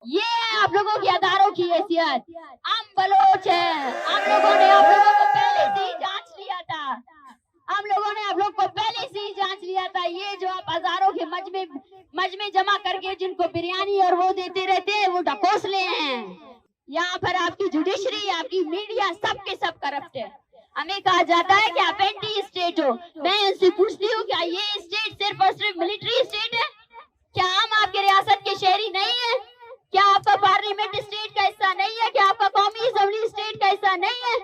ये आप लोगों की अदारों की हैसियत। हम बलोच है, हम लोगों ने आप लोगों को पहले से ही जांच लिया था। हम लोगों ने आप लोग को पहले से ही जांच लिया था। ये जो आप हजारों के मजमे जमा करके जिनको बिरयानी और वो देते रहते हैं, वो ढकोसले हैं। यहाँ पर आपकी जुडिशरी, आपकी मीडिया, सबके सब करप्ट है। हमें कहा जाता है कि आप एंटी स्टेट हो। मैं उनसे पूछती हूँ, क्या ये स्टेट सिर्फ और सिर्फ मिलिट्री स्टेट है? क्या हम आपके रियासत के शहरी नहीं है? क्या आपका पार्लियामेंट स्टेट का हिस्सा नहीं है? क्या आपका कौमी असेंबली स्टेट का हिस्सा नहीं है?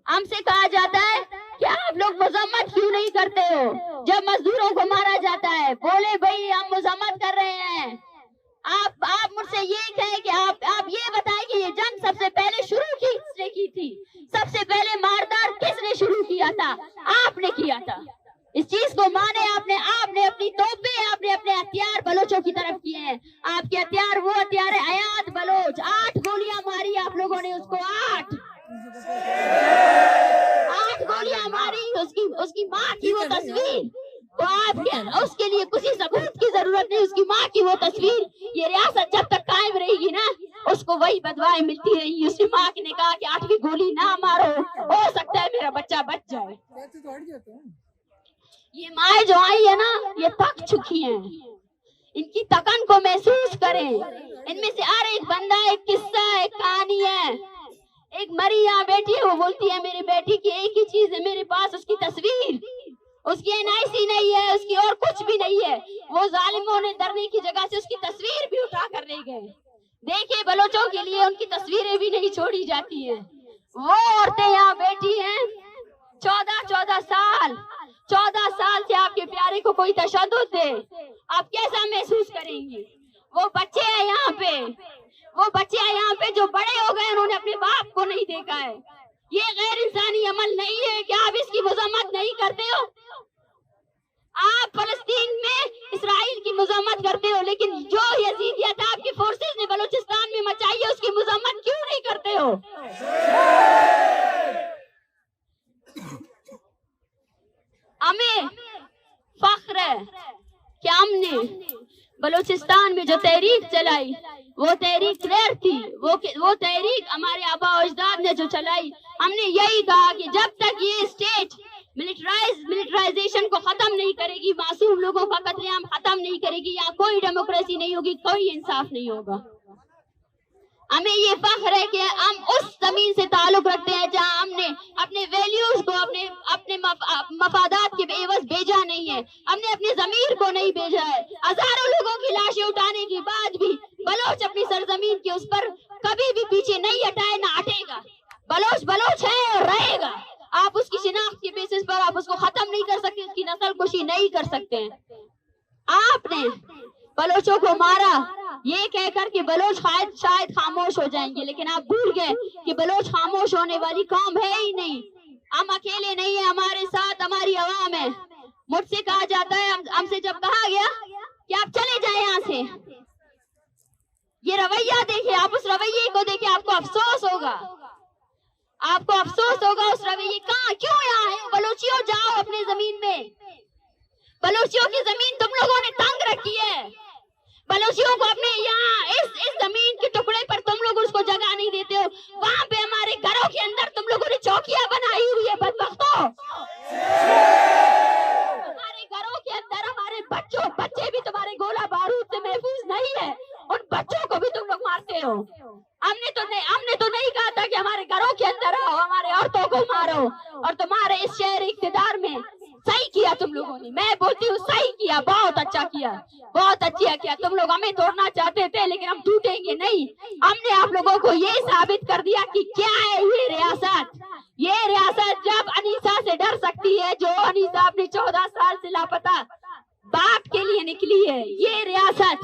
हमसे कहा जाता है कि आप लोग मजम्मत क्यों नहीं करते हो जब मजदूरों को मारा जाता है? बोले भाई हम मजम्मत कर रहे हैं। आप मुझसे ये कहें कि आप ये बताएं कि ये जंग सबसे पहले शुरू किसने की थी? सबसे पहले मारदार किसने शुरू किया था? आपने किया था। इस चीज को माने आपने अपनी तोपे, आपने अपने हथियार बलोचों की तरफ किए हैं। आपके हथियार वो हथियार है हयात बलोच। 8 गोलियां मारी आप लोगों ने उसको, 8 गोलियां मारी। उसकी माँ की वो तस्वीर, तो आपके उसके लिए किसी सबूत की जरूरत नहीं। उसकी माँ की वो तस्वीर, ये रियासत जब तक कायम रहेगी ना, उसको वही बदवाएं मिलती रहेगी। उसकी माँ ने कहा कि 8वीं गोली ना मारो, हो सकता है मेरा बच्चा बच जाए। ये माए जो आई है ना, ये थक चुकी हैं। इनकी थकन को महसूस करें। इनमें से हर एक बंदा एक किस्सा, एक कहानी है। एक मरी यहाँ बैठी है, वो बोलती है मेरी बेटी की एक ही चीज है मेरे पास, उसकी तस्वीर। उसकी NIC नहीं है, उसकी और कुछ भी नहीं है। वो जालिमों ने डरने की जगह से उसकी तस्वीर भी उठा कर ले गए। देखिए बलोचों के लिए उनकी तस्वीरें भी नहीं छोड़ी जाती है। वो औरतें यहाँ बैठी हैं, 14 साल से आपके प्यारे को कोई तशद्दुद दे, आप कैसा महसूस करेंगी? वो बच्चे हैं यहाँ पे जो बड़े हो गए, उन्होंने अपने बाप को नहीं देखा है। ये गैर इंसानी अमल नहीं है कि आप इसकी मजम्मत नहीं करते हो? आप फलस्तीन में इसराइल की मजम्मत करते हो, लेकिन जो यजीदियत आपकी फोर्सेस ने बलूचिस्तान में मचाई है, उसकी मजम्मत क्यों नहीं करते हो? हमें फख्र है कि हमने बलूचिस्तान में जो तहरीक चलाई, वो तहरीक क्लियर थी। वो तहरीक हमारे आबा अजदाद ने जो चलाई, हमने यही कहा कि जब तक ये स्टेट मिलिटराइजेशन को खत्म नहीं करेगी, मासूम लोगों का कत्लेआम खत्म नहीं करेगी, यहाँ कोई डेमोक्रेसी नहीं होगी, कोई इंसाफ नहीं होगा। हमें ये फख्र है कि हम उस जमीन से ताल्लुक रखते हैं जहां हमने अपने वैल्यूज को, अपने मफादात के एवज भेजा नहीं है। हमने अपने जमीर को नहीं भेजा है। हजारों लोगों की लाशें उठाने के बाद भी बलोच अपनी सरजमीन के उस पर कभी भी पीछे नहीं हटाए, ना हटेगा। बलोच है और रहेगा। आप उसकी शिनाख्त के बेसिस पर आप उसको खत्म नहीं कर सकते, उसकी नस्ल कुशी नहीं कर सकते हैं। आपने बलोचों को मारा ये कहकर कि बलोच शायद खामोश हो जाएंगे, लेकिन आप भूल गए कि बलोच खामोश होने वाली कौम है ही नहीं। हम अकेले नहीं है, हमारे साथ हमारी आवाम है। मुझसे कहा जाता है, हमसे जब कहा गया कि आप चले जाए यहाँ से, ये रवैया देखिए, आप उस रवैये को देखिए, आपको अफसोस होगा। उस रवैये क्यों यहाँ है? बलोचियों जाओ अपनी जमीन में। बलोचियों की जमीन तुम लोगों ने तंग रखी है। बलोचियों को अपने यहाँ इस जमीन के टुकड़े पर तुम लोग उसको जगह नहीं देते हो। वहाँ पे हमारे घरों के अंदर तुम लोगों ने चौकियां बनाई हुई है। बदबख्तों, हमारे घरों के अंदर हमारे बच्चे भी तुम्हारे गोला बारूद से महफूज नहीं है। उन बच्चों को भी तुम लोग मारते हो। हमने तो नहीं कहा था कि हमारे घरों के अंदर आओ, हमारे औरतों को मारो। और तुम्हारे इस शहर इख्तिदार में सही किया तुम लोगों ने। मैं बोलती हूँ सही किया, बहुत अच्छा किया। तुम लोग हमें तोड़ना चाहते थे, लेकिन हम टूटेंगे नहीं। हमने आप लोगों को ये साबित कर दिया कि क्या है ये रियासत। जब अनीसा से डर सकती है, जो अनीसा अपने 14 साल से लापता बाप के लिए निकली है, ये रियासत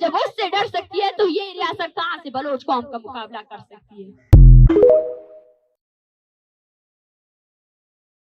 जब उससे डर सकती है, तो ये रियासत कहाँ से बलोच कौम का मुकाबला कर सकती है?